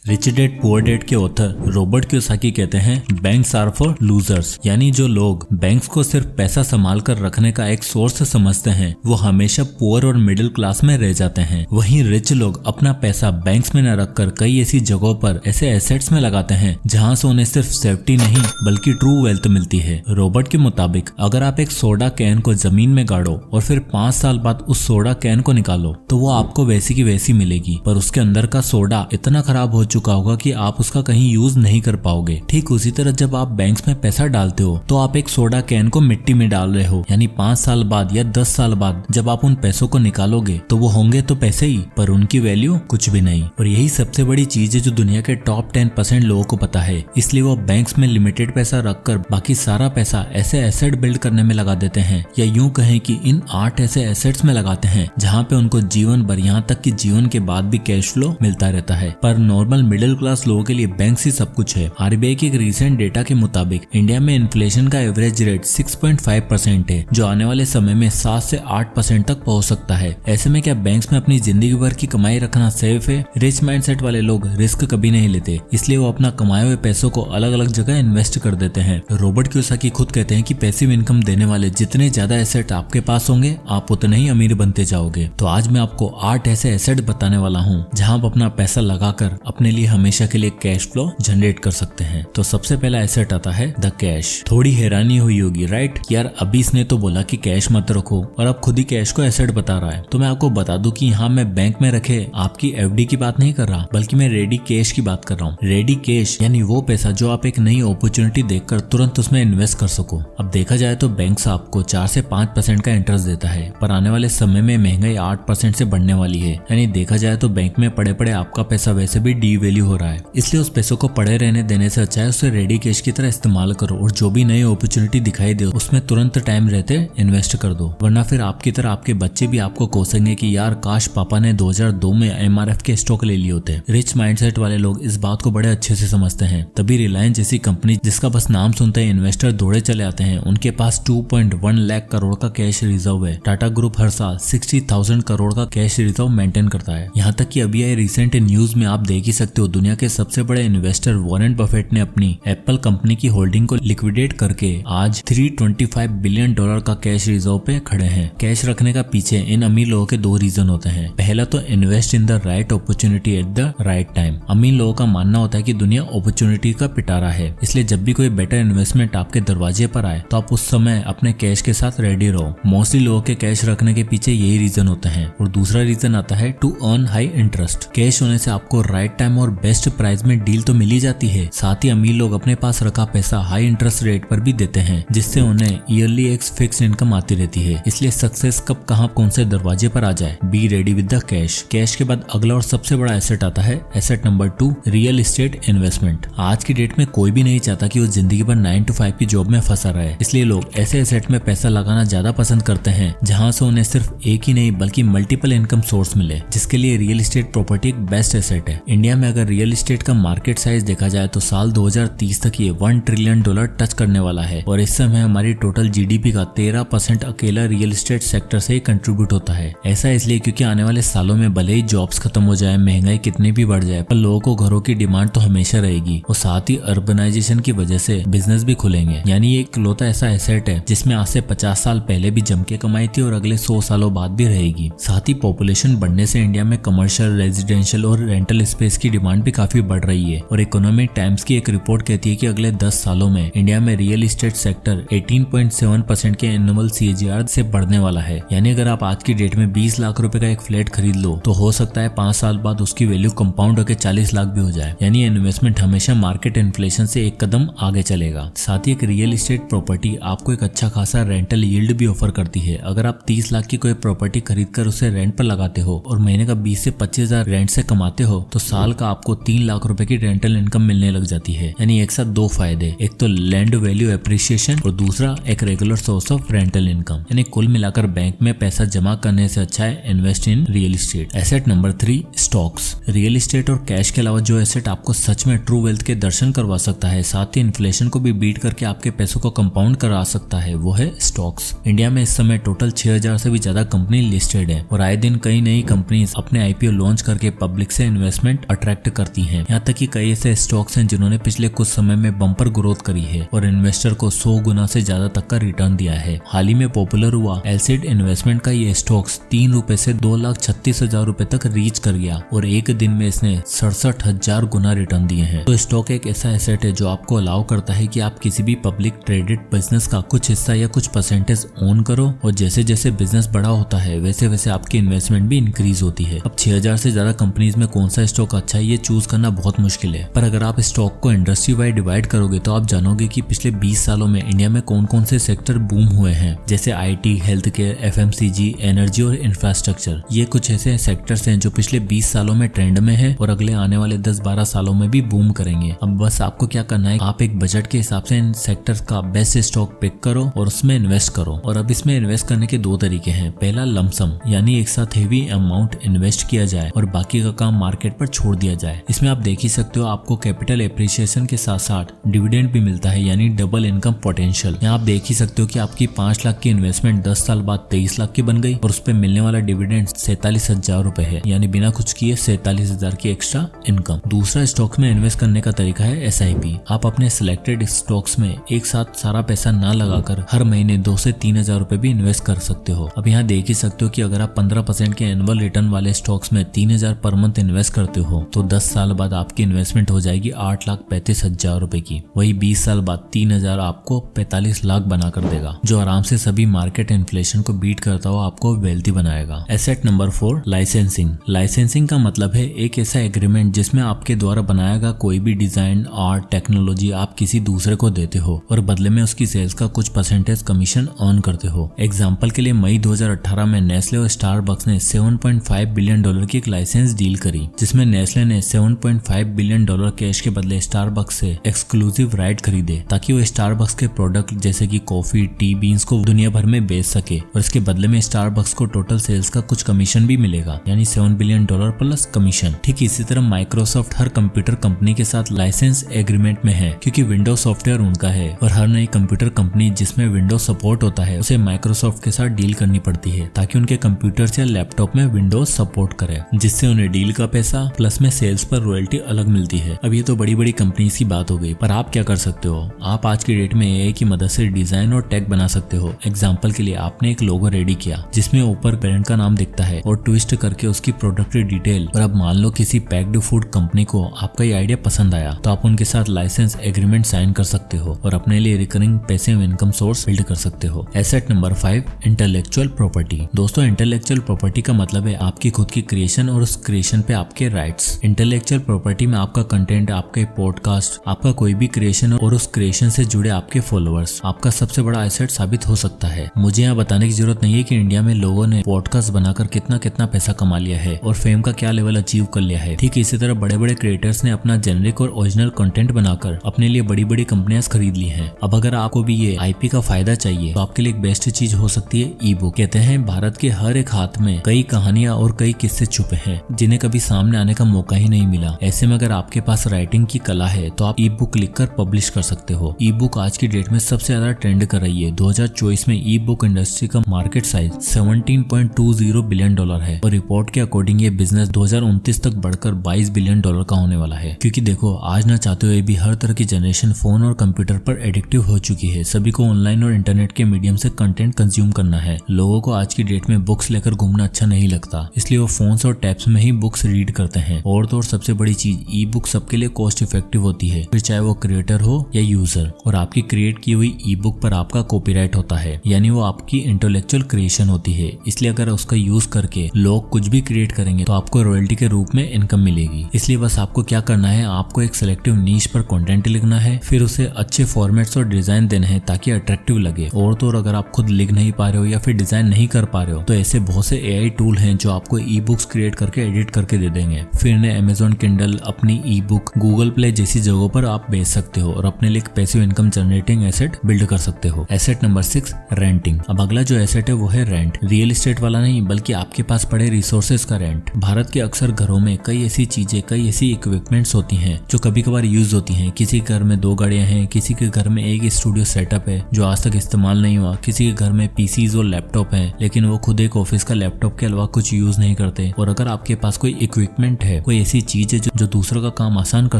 Rich dad poor dad के author Robert Kiyosaki कहते हैं बैंक्स आर फॉर लूजर्स, यानी जो लोग बैंक्स को सिर्फ पैसा संभाल कर रखने का एक सोर्स समझते हैं वो हमेशा पुअर और मिडिल क्लास में रह जाते हैं। वहीं रिच लोग अपना पैसा बैंक्स में न रखकर कई ऐसी जगहों पर ऐसे एसेट्स में लगाते हैं जहां से उन्हें सिर्फ सेफ्टी नहीं बल्कि ट्रू वेल्थ मिलती है। रॉबर्ट के मुताबिक अगर आप एक सोडा कैन को जमीन में गाड़ो और फिर 5 साल बाद उस सोडा कैन को निकालो तो वो आपको वैसी की वैसी मिलेगी, पर उसके अंदर का सोडा इतना खराब हो चुका होगा कि आप उसका कहीं यूज नहीं कर पाओगे। ठीक उसी तरह जब आप बैंक्स में पैसा डालते हो तो आप एक सोडा कैन को मिट्टी में डाल रहे हो, यानी 5 साल बाद या 10 साल बाद जब आप उन पैसों को निकालोगे तो वो होंगे तो पैसे ही, पर उनकी वैल्यू कुछ भी नहीं। और यही सबसे बड़ी चीज है जो दुनिया के टॉप 10% लोगों को पता है, इसलिए वो बैंक्स में लिमिटेड पैसा रखकर बाकी सारा पैसा ऐसे एसेट बिल्ड करने में लगा देते हैं, या यूं कहें कि इन 8 ऐसे एसेट्स में लगाते हैं जहाँ पे उनको जीवन भर, यहाँ तक कि जीवन के बाद भी कैश फ्लो मिलता रहता है। पर नॉर्मल मिडिल क्लास लोगों के लिए बैंक्स ही सब कुछ है। आरबीआई के एक रिसेंट डेटा के मुताबिक इंडिया में इन्फ्लेशन का एवरेज रेट 6.5% है, जो आने वाले समय में 7 से 8% तक पहुंच सकता है। ऐसे में क्या बैंक्स में अपनी जिंदगी भर की कमाई रखना सेफ है? रिच माइंडसेट वाले लोग रिस्क कभी नहीं लेते, इसलिए वो अपना कमाए हुए पैसों को अलग अलग जगह इन्वेस्ट कर देते हैं। रॉबर्ट कियोसाकी खुद कहते हैं कि पैसिव इनकम देने वाले जितने ज्यादा एसेट आपके पास होंगे आप उतने ही अमीर बनते जाओगे। तो आज मैं आपको 8 ऐसे एसेट बताने वाला हूँ जहाँ आप अपना पैसा लगाकर अपने लिए हमेशा के लिए कैश फ्लो जनरेट कर सकते हैं। तो सबसे पहला एसेट आता है द कैश। थोड़ी हैरानी हुई होगी राइट, यार अभी इसने तो बोला कि कैश मत रखो और अब खुद ही कैश को एसेट बता रहा है। तो मैं आपको बता दूं कि यहाँ मैं बैंक में रखे आपकी एफडी की बात नहीं कर रहा, बल्कि मैं रेडी कैश की बात कर रहा हूँ। रेडी कैश यानी वो पैसा जो आप एक नई अपॉर्चुनिटी देखकर तुरंत उसमें इन्वेस्ट कर सको। अब देखा जाए तो बैंक आपको 4 से 5% का इंटरेस्ट देता है, पर आने वाले समय में महंगाई 8% से बढ़ने वाली है, यानी देखा जाए तो बैंक में पड़े पड़े आपका पैसा वैसे भी डी वैल्यू हो रहा है। इसलिए उस पैसों को पड़े रहने देने से अच्छा है उसे रेडी कैश की तरह इस्तेमाल करो और जो भी नई अपॉर्चुनिटी दिखाई दे उसमें तुरंत टाइम रहते इन्वेस्ट कर दो, वरना फिर आपकी तरह आपके बच्चे भी आपको कोसेंगे कि यार काश पापा ने 2002 में एमआरएफ के स्टॉक ले लिए होते। रिच माइंडसेट वाले लोग इस बात को बड़े अच्छे से समझते हैं, तभी रिलायंस जैसी कंपनी जिसका बस नाम सुनते ही इन्वेस्टर दौड़े चले आते हैं, उनके पास 2.1 लाख करोड़ का कैश रिजर्व है। टाटा ग्रुप हर साल 60,000 करोड़ का कैश रिजर्व मेंटेन करता है। यहाँ तक कि अभी आई रिसेंट न्यूज में आप देख ही सकते हो, दुनिया के सबसे बड़े इन्वेस्टर वॉरेन बफेट ने अपनी एप्पल कंपनी की होल्डिंग को लिक्विडेट करके आज $325 बिलियन का कैश रिजर्व पे खड़े हैं। कैश रखने का पीछे इन अमीर लोगों के 2 रीजन होते हैं। पहला तो invest in the right opportunity at the right time. अमीर लोगों का मानना होता है कि दुनिया अपॉर्चुनिटी का पिटारा है, इसलिए जब भी कोई बेटर इन्वेस्टमेंट आपके दरवाजे पर आए तो आप उस समय अपने कैश के साथ रेडी रहो। मोस्टली लोगों के कैश रखने के पीछे यही रीजन होते हैं। और दूसरा रीजन आता है to earn high interest. Cash होने से आपको राइट टाइम और बेस्ट प्राइस में डील तो मिल ही जाती है, साथ ही अमीर लोग अपने पास रखा पैसा हाई इंटरेस्ट रेट पर भी देते हैं, जिससे उन्हें ईयरली एक फिक्स इनकम आती रहती है। इसलिए सक्सेस कब कहां कौन से दरवाजे पर आ जाए, be ready with the cash. Cash के बाद अगला और सबसे बड़ा एसेट आता है asset number 2, real estate investment. आज की डेट में कोई भी नहीं चाहता कि वो जिंदगी भर 9 to 5 की जॉब में फंसा रहे, इसलिए लोग ऐसे एसेट में पैसा लगाना ज्यादा पसंद करते हैं जहां से उन्हें सिर्फ एक ही नहीं बल्कि मल्टीपल इनकम सोर्स मिले, जिसके लिए रियल एस्टेट प्रॉपर्टी एक बेस्ट एसेट है। इंडिया में अगर रियल एस्टेट का मार्केट साइज देखा जाए तो साल 2030 तक ये $1 ट्रिलियन टच करने वाला है, और इस समय हमारी टोटल जीडीपी का 13% अकेला रियल एस्टेट सेक्टर से ही कंट्रीब्यूट होता है। ऐसा इसलिए क्योंकि आने वाले सालों में भले ही जॉब्स खत्म हो जाए, महंगाई कितनी भी बढ़ जाए, पर लोगों को घरों की डिमांड तो हमेशा रहेगी, और साथ ही अर्बनाइजेशन की वजह से बिजनेस भी खुलेंगे। यानी ये इकलौता ऐसा एसेट है जिसमें आज से 50 साल पहले भी जम के कमाई थी और अगले 100 सालों बाद भी रहेगी। साथ ही पॉपुलेशन बढ़ने से इंडिया में कमर्शियल, रेजिडेंशियल और रेंटल स्पेस की डिमांड भी काफी बढ़ रही है, और इकोनॉमिक टाइम्स की एक रिपोर्ट कहती है कि अगले 10 सालों में इंडिया में रियल एस्टेट सेक्टर 18.7% के एनुअल CAGR से बढ़ने वाला है। यानी अगर आप आज की डेट में 20 लाख रुपए का एक फ्लैट खरीद लो तो हो सकता है 5 साल बाद उसकी वैल्यू कंपाउंड होकर 40 लाख भी हो जाए। यानी इन्वेस्टमेंट हमेशा मार्केट इन्फ्लेशन से एक कदम आगे चलेगा। साथ ही एक रियल एस्टेट प्रॉपर्टी आपको एक अच्छा खासा रेंटल यील्ड भी ऑफर करती है। अगर आप 30 लाख की कोई प्रॉपर्टी खरीद कर उसे रेंट पर लगाते हो और महीने का 20 से 25 हजार रेंट से कमाते हो तो साल का आपको 3 लाख रुपए की रेंटल इनकम मिलने लग जाती है। यानी एक साथ 2 फायदे, एक तो लैंड वैल्यू एप्रिसिएशन और दूसरा एक regular source of rental income. यानी कुल मिलाकर बैंक में पैसा जमा करने से अच्छा है invest in real estate. Asset number 3, stocks. Real estate और कैश के अलावा जो एसेट आपको सच में ट्रू वेल्थ के दर्शन करवा सकता है, साथ ही इन्फ्लेशन को भी बीट करके आपके पैसों को कंपाउंड करा सकता है, वो है स्टॉक्स। इंडिया में इस समय टोटल 6000 से भी ज्यादा कंपनी लिस्टेड है और आए दिन कई नई कंपनीज अपने IPO लॉन्च करके पब्लिक से इन्वेस्टमेंट अट्रैक्ट अट्रैक्ट करती हैं। यहाँ तक कि कई ऐसे स्टॉक्स हैं जिन्होंने पिछले कुछ समय में बम्पर ग्रोथ करी है और इन्वेस्टर को 100 गुना से ज्यादा तक का रिटर्न दिया है। हाल ही में पॉपुलर हुआ एलसीड इन्वेस्टमेंट का ये स्टॉक्स 3 रुपए से 2,36,000 रुपए तक रीच कर गया और एक दिन में इसने 67,000 गुना रिटर्न दिए हैं। तो स्टॉक एक ऐसा एसेट है जो आपको अलाउ करता है कि आप किसी भी पब्लिक ट्रेडेड बिजनेस का कुछ हिस्सा या कुछ परसेंटेज ओन करो और जैसे जैसे बिजनेस बड़ा होता है वैसे वैसे आपकी इन्वेस्टमेंट भी इंक्रीज होती है। अब 6000 से ज्यादा कंपनीज में कौन सा स्टॉक अच्छा है ये चूज करना बहुत मुश्किल है, पर अगर आप स्टॉक को इंडस्ट्री वाइड डिवाइड करोगे तो आप जानोगे कि पिछले 20 सालों में इंडिया में कौन कौन से सेक्टर बूम हुए हैं, जैसे IT, health care, FMCG, energy और इंफ्रास्ट्रक्चर। ये कुछ ऐसे सेक्टर्स हैं जो पिछले 20 सालों में ट्रेंड में है और अगले आने वाले 10-12 सालों में भी बूम करेंगे। अब बस आपको क्या करना है, आप एक बजट के हिसाब से इन सेक्टर्स का बेस्ट स्टॉक पिक करो और उसमें इन्वेस्ट करो। और अब इसमें इन्वेस्ट करने के 2 तरीके हैं। पहला लमसम, यानी एक साथ हेवी अमाउंट इन्वेस्ट किया जाए और बाकी का काम मार्केट पर छोड़ दिया जाए। इसमें आप देख ही सकते हो आपको कैपिटल एप्रिसिएशन के साथ साथ डिविडेंड भी मिलता है, यानी डबल इनकम पोटेंशियल। यहाँ आप देख ही सकते हो कि आपकी 5 लाख की इन्वेस्टमेंट 10 साल बाद 23 लाख की बन गई और उस पर मिलने वाला डिविडेंड 47,000 रुपए है, यानी बिना कुछ किए 47,000 की एक्स्ट्रा इनकम। दूसरा स्टॉक में इन्वेस्ट करने का तरीका है SIP। आप अपने सिलेक्टेड स्टॉक्स में एक साथ सारा पैसा ना लगाकर हर महीने 2 से 3,000 रुपए भी इन्वेस्ट कर सकते हो। अब यहाँ देख ही सकते हो कि अगर आप 15% के एनुअल रिटर्न वाले स्टॉक्स में 3,000 पर मंथ इन्वेस्ट करते हो तो 10 साल बाद आपकी इन्वेस्टमेंट हो जाएगी 8,35,000 रुपए की। वही 20 साल बाद 3,000 आपको 45 लाख बनाकर देगा, जो आराम से सभी मार्केट इन्फ्लेशन को बीट करता हुआ आपको वेल्थी बनाएगा। Asset number 4, licensing. लाइसेंसिंग का मतलब है एक ऐसा एग्रीमेंट जिसमें आपके द्वारा बनाया गया कोई भी डिजाइन, आर्ट, टेक्नोलॉजी आप किसी दूसरे को देते हो और बदले में उसकी सेल्स का कुछ परसेंटेज कमीशन अर्न करते हो। एग्जाम्पल के लिए मई 2018 में नेस्ले और स्टारबक्स ने $7.5 बिलियन की एक लाइसेंस डील करी, जिसमें नेस्ले ने $7.5 बिलियन कैश के बदले स्टारबक्स से एक्सक्लूसिव राइट खरीदे ताकि वो स्टारबक्स के प्रोडक्ट जैसे कि कॉफी, टी, बीन्स को दुनिया भर में बेच सके और इसके बदले में स्टारबक्स को टोटल सेल्स का कुछ कमीशन भी मिलेगा, यानी $7 बिलियन प्लस कमीशन। ठीक इसी तरह माइक्रोसॉफ्ट हर कंप्यूटर कंपनी के साथ लाइसेंस एग्रीमेंट में है क्योंकि विंडोज सॉफ्टवेयर उनका है और हर नई कंप्यूटर कंपनी जिसमें विंडोज सपोर्ट होता है उसे माइक्रोसॉफ्ट के साथ डील करनी पड़ती है ताकि उनके कंप्यूटर या लैपटॉप में विंडोज सपोर्ट करे, जिससे उन्हें डील का पैसा प्लस में सेल्स पर रॉयल्टी अलग मिलती है। अब ये तो बड़ी बड़ी कंपनीज की बात हो गई, पर आप क्या कर सकते हो? आप आज की डेट में AI की मदद से डिजाइन और टैग बना सकते हो। एग्जाम्पल के लिए आपने एक लोगो रेडी किया जिसमें ऊपर ब्रांड का नाम दिखता है और ट्विस्ट करके उसकी प्रोडक्ट डिटेल। और अब मान लो किसी पैक्ड फूड कंपनी को आपका ये आइडिया पसंद आया तो आप उनके साथ लाइसेंस एग्रीमेंट साइन कर सकते हो और अपने लिए recurring passive income source build कर सकते हो। Asset number 5, intellectual property. दोस्तों, इंटेलेक्चुअल प्रॉपर्टी का मतलब है आपकी खुद की क्रिएशन और उस क्रिएशन पे आपके राइट्स। इंटेलेक्चुअल प्रॉपर्टी में आपका कंटेंट, आपके पॉडकास्ट, आपका कोई भी क्रिएशन और उस क्रिएशन से जुड़े आपके फॉलोअर्स आपका सबसे बड़ा एसेट साबित हो सकता है। मुझे यहाँ बताने की जरूरत नहीं है कि इंडिया में लोगों ने पॉडकास्ट बनाकर कितना कितना पैसा कमा लिया है और फेम का क्या लेवल अचीव कर लिया है। ठीक इसी तरह बड़े बड़े क्रिएटर्स ने अपना जेनरिक और ओरिजिनल कंटेंट बनाकर अपने लिए बड़ी बड़ी कंपनियां खरीद ली हैं। अब अगर आपको भी ये IP का फायदा चाहिए तो आपके लिए एक बेस्ट चीज हो सकती है ई बुक। कहते हैं भारत के हर एक हाथ में कई कहानियां और कई किस्से छुपे हैं जिन्हें कभी सामने आने का मौका ही नहीं मिला। ऐसे में अगर आपके पास राइटिंग की कला है तो आप ई बुक लिखकर पब्लिश कर सकते हो। ई बुक आज की डेट में सबसे ज्यादा ट्रेंड कर रही है। 2024 में ई बुक इंडस्ट्री का मार्केट साइज $17.20 बिलियन है और रिपोर्ट के अकॉर्डिंग ये बिजनेस 2029 तक बढ़कर $22 बिलियन का होने वाला है। क्योंकि देखो, आज ना चाहते हुए भी हर तरह की जनरेशन फोन और कंप्यूटर पर एडिक्टिव हो चुकी है। सभी को ऑनलाइन और इंटरनेट के मीडियम से कंटेंट कंज्यूम करना है। लोगों को आज की डेट में बुक्स लेकर घूमना अच्छा नहीं लगता, इसलिए वो फोन्स और टैब्स में ही बुक्स रीड करते हैं। और तो और सबसे बड़ी चीज, ई बुक सबके लिए कॉस्ट इफेक्टिव होती है, फिर चाहे वो क्रिएटर हो या यूजर। और आपकी क्रिएट की हुई ई बुक पर आपका कॉपीराइट होता है, यानी वो आपकी इंटेलेक्चुअल क्रिएशन होती है। इसलिए अगर उसका यूज करके लोग कुछ भी क्रिएट करेंगे तो आपको रॉयल्टी के रूप में इनकम मिलेगी। इसलिए बस आपको क्या करना है, आपको एक सिलेक्टिव नीश पर कंटेंट लिखना है, फिर उसे अच्छे फॉर्मेट्स और डिजाइन देने हैं ताकि अट्रैक्टिव लगे। और तो और अगर आप खुद लिख नहीं पा रहे हो या फिर डिजाइन नहीं कर पा रहे हो तो ऐसे बहुत से AI टूल हैं जो आपको ई बुक्स क्रिएट करके एडिट करके दे देंगे। फिर ने Amazon Kindle, अपनी ई बुक, Google Play जैसी जगहों पर आप बेच सकते हो और अपने लिए एक passive income generating asset build कर सकते हो। Asset number 6, renting. अब अगला जो एसेट है वो है रेंट। रियल एस्टेट वाला नहीं, बल्कि आपके पास पड़े रिसोर्सेज का रेंट। भारत के अक्सर घरों में कई ऐसी चीजें, कई ऐसी इक्विपमेंट्स होती हैं जो कभी कभार यूज होती हैं। किसी के घर में 2 गाड़ियां हैं, किसी के घर में एक स्टूडियो सेटअप है जो आज तक इस्तेमाल नहीं हुआ, किसी के घर में PCs और लैपटॉप है लेकिन वो खुद एक ऑफिस का लैपटॉप के अलावा कुछ यूज नहीं करते। और अगर आपके पास कोई इक्विपमेंट है, कोई ऐसी चीज है जो दूसरों का काम आसान कर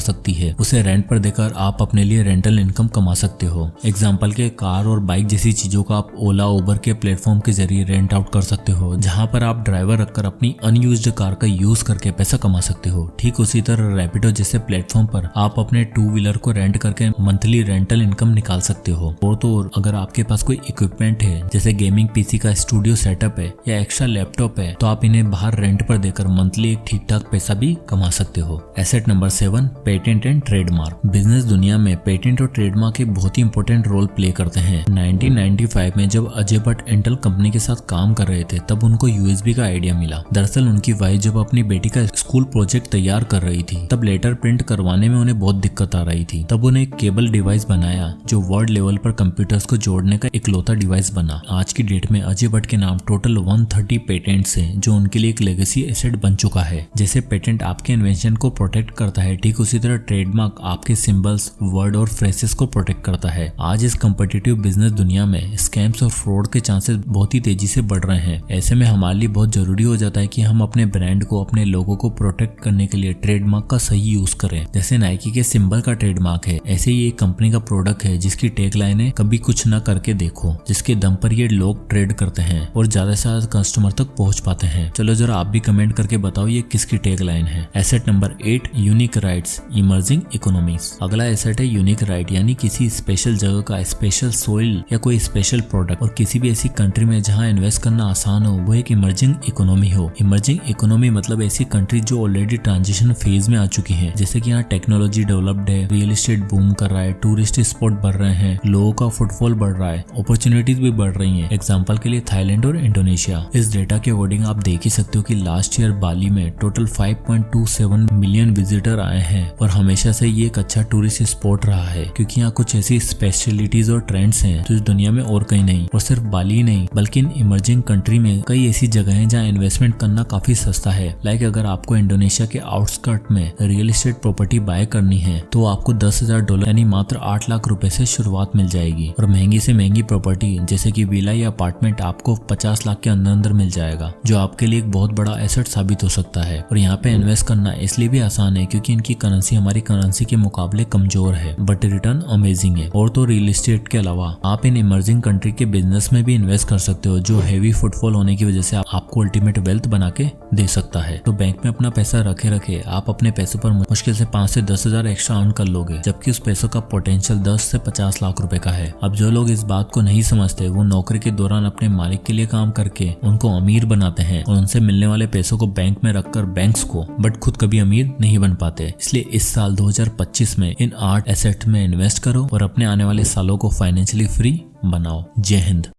सकती है, उसे रेंट पर देकर आप अपने लिए रेंटल इनकम कमा सकते हो। एग्जाम्पल के कार और बाइक जैसी चीजों का आप ओला उबर के प्लेटफॉर्म के जरिए रेंट आउट कर सकते हो, जहाँ पर आप ड्राइवर रखकर अपनी अनयूज्ड कार का यूज करके पैसा कमा सकते हो। ठीक उसी तरह रैपिडो जैसे प्लेटफॉर्म पर आप अपने 2 व्हीलर को रेंट करके मंथली रेंटल इनकम निकाल सकते हो। और तो और अगर आपके पास कोई इक्विपमेंट है, जैसे गेमिंग पीसी का स्टूडियो सेटअप है या एक्स्ट्रा लैपटॉप है, तो आप इन्हें बाहर रेंट पर देकर मंथली एक ठीक ठाक पैसा भी कमा सकते हो। Asset number 7, patent and trademark. Business दुनिया में पेटेंट और ट्रेडमार्क एक बहुत ही इंपॉर्टेंट रोल प्ले करते हैं। 1995 में जब अजय भट्ट इंटेल कंपनी के साथ काम कर रहे थे, तब उनको यूएसबी का आइडिया मिला। दरअसल उनकी वाइफ जब अपनी बेटी का स्कूल प्रोजेक्ट तैयार कर रही थी, तब लेटर प्रिंट करवाने में उन्हें बहुत दिक्कत आ रही थी। तब उन्हें एक केबल डिवाइस बनाया जो वर्ड लेवल पर कंप्यूटर्स को जोड़ने का इकलौता डिवाइस बना। आज की डेट में अजय भट्ट के नाम टोटल 130 पेटेंट्स हैं, जो उनके लिए एक लेगेसी एसेट बन चुका है। जैसे पेटेंट आपके इन्वेंशन को प्रोटेक्ट करता है, ठीक उसी तरह ट्रेडमार्क आपके सिंबल्स, वर्ड और फ्रेसेस को प्रोटेक्ट करता है। आज इस कॉम्पिटिटिव बिजनेस दुनिया में स्कैम्स और फ्रॉड के चांसेस बहुत ही तेजी से बढ़ रहे हैं। ऐसे में हमारे लिए बहुत जरूरी हो जाता है कि हम अपने ब्रांड को, अपने लोगों को प्रोटेक्ट करने के लिए ट्रेडमार्क का सही यूज करें। जैसे नाइकी के सिंबल का ट्रेडमार्क है, ऐसे ही एक कंपनी का प्रोडक्ट है जिसकी टैगलाइन है कभी कुछ न करके देखो, जिसके दम पर ये लोग ट्रेड करते हैं और ज्यादा से ज्यादा कस्टमर तक पहुंच पाते हैं। चलो जरा आप भी कमेंट करके बताओ ये किसकी टैगलाइन है। Asset number 8, unique rights, emerging economies. अगला एसेट है यूनिक राइट, यानी किसी स्पेशल जगह का, स्पेशल सोइल या कोई स्पेशल प्रोडक्ट, और किसी भी ऐसी कंट्री में जहां इन्वेस्ट करना आसान हो, वो एक इमर्जिंग इकोनॉमी हो। इमर्जिंग इकोनॉमी मतलब ऐसी कंट्री जो ऑलरेडी ट्रांजिशन फेज में आ चुकी है, जैसे कि यहाँ टेक्नोलॉजी डेवलप्ड है, रियल एस्टेट बूम कर रहा है, टूरिस्ट स्पॉट बढ़ रहे हैं, लोगों का फुटफॉल बढ़ रहा है, अपॉर्चुनिटीज भी बढ़ रही हैं। एग्जांपल के लिए थाईलैंड और इंडोनेशिया। इस डेटा के अकॉर्डिंग आप देख ही सकते हो कि लास्ट ईयर बाली में टोटल 5.27 मिलियन विजिटर आए हैं और हमेशा से ये एक अच्छा टूरिस्ट स्पॉट रहा है, क्योंकि यहाँ कुछ ऐसी स्पेशलिटीज और ट्रेंड्स हैं जो इस दुनिया में और कहीं नहीं। और सिर्फ बाली नहीं, बल्कि इन इमर्जिंग कंट्री में कई ऐसी जगह हैं जहाँ इन्वेस्टमेंट करना काफी सस्ता है। लाइक अगर आपको इंडोनेशिया के आउटस्कर्ट में रियल एस्टेट प्रॉपर्टी बाय करनी है, तो आपको $10,000 यानी मात्र 8 लाख रुपए से शुरुआत मिल जाएगी। और महंगी से महंगी प्रॉपर्टी जैसे कि विला या अपार्टमेंट आपको 50 लाख के अंदर मिल जाएगा, जो आपके लिए एक बहुत बड़ा एसेट साबित हो सकता है। और यहाँ पे इन्वेस्ट करना इसलिए भी आसान है क्योंकि इनकी करेंसी हमारी करेंसी के मुकाबले कमजोर है, बट रिटर्न अमेजिंग है। और तो रियल एस्टेट के अलावा आप इन इमर्जिंग कंट्री के बिजनेस में भी इन्वेस्ट कर सकते हो, जो हैवी फुटफॉल होने की वजह से आपको अल्टीमेट वेल्थ बना के दे सकता है। तो बैंक में अपना पैसा रखे आप अपने पैसों पर मुश्किल से 5 से 10 हजार एक्स्ट्रा अर्न कर लोगे, जबकि उस पैसों का पोटेंशियल 10 से 50 लाख रुपए का है। अब जो लोग इस बात को नहीं समझते, वो नौकरी के दौरान अपने मालिक के लिए काम करके उनको अमीर बनाते हैं और उनसे मिलने वाले पैसों को बैंक में रखकर बैंक्स को, बट खुद कभी अमीर नहीं बन पाते। इसलिए इस साल 2025 में इन 8 एसेट में इन्वेस्ट करो और अपने आने वाले सालों को फाइनेंशियली फ्री बनाओ। जय हिंद।